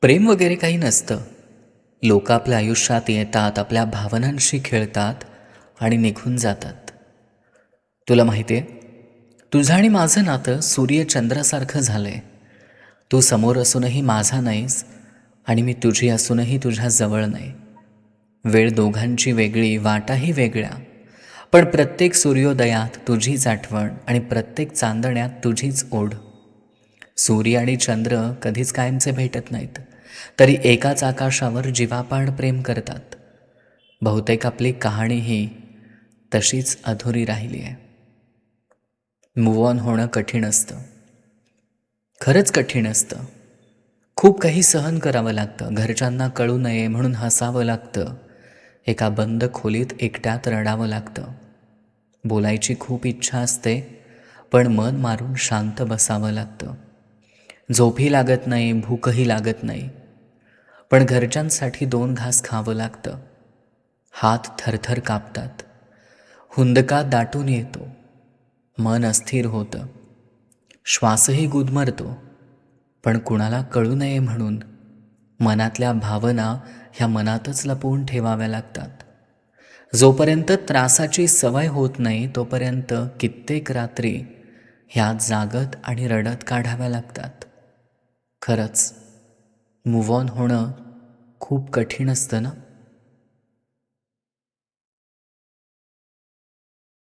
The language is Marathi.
प्रेम वगैरे काही नसतं. लोक आपल्या आयुष्यात येतात, आपल्या भावनांशी खेळतात आणि निघून जातात. तुला माहिती आहे, तुझं आणि माझं नातं सूर्यचंद्रासारखं झालं आहे. तू समोर असूनही माझा नाहीस आणि मी तुझी असूनही तुझ्या जवळ नाही. वेळ दोघांची वेगळी, वाटाही वेगळ्या, पण प्रत्येक सूर्योदयात तुझीच आठवण आणि प्रत्येक चांदण्यात तुझीच ओढ. सूर्य आणि चंद्र कधीच कायमचे भेटत नाहीत, तरी एकाच आकाशावर जीवापाड प्रेम करतात. बहुतेक आपली कहाणी ही तशीच अधुरी राहिली आहे. मूव्ह ऑन होणं कठीण असतं, खरंच कठीण असतं. खूप काही सहन करावं लागतं, घरच्यांना कळू नये म्हणून हसावं लागतं, एका बंद खोलीत एकट्यात रडावं लागतं. बोलायची खूप इच्छा असते, पण मन मारून शांत बसावं लागतं. झोपही लागत नाही, भूकही लागत नाही, पण घरच्यांसाठी 2 घास खावं लागतं. हात थरथर कापतात, हुंदका दाटून येतो, मन अस्थिर होतं, श्वासही गुदमरतो, पण कुणाला कळू नये म्हणून मनातल्या भावना ह्या मनातच लपवून ठेवाव्या लागतात. जोपर्यंत त्रासाची सवय होत नाही तोपर्यंत कित्येक रात्री ह्या जागत आणि रडत काढाव्या लागतात. खरंच मूव्ह ऑन होणं खूप कठीण असतं ना.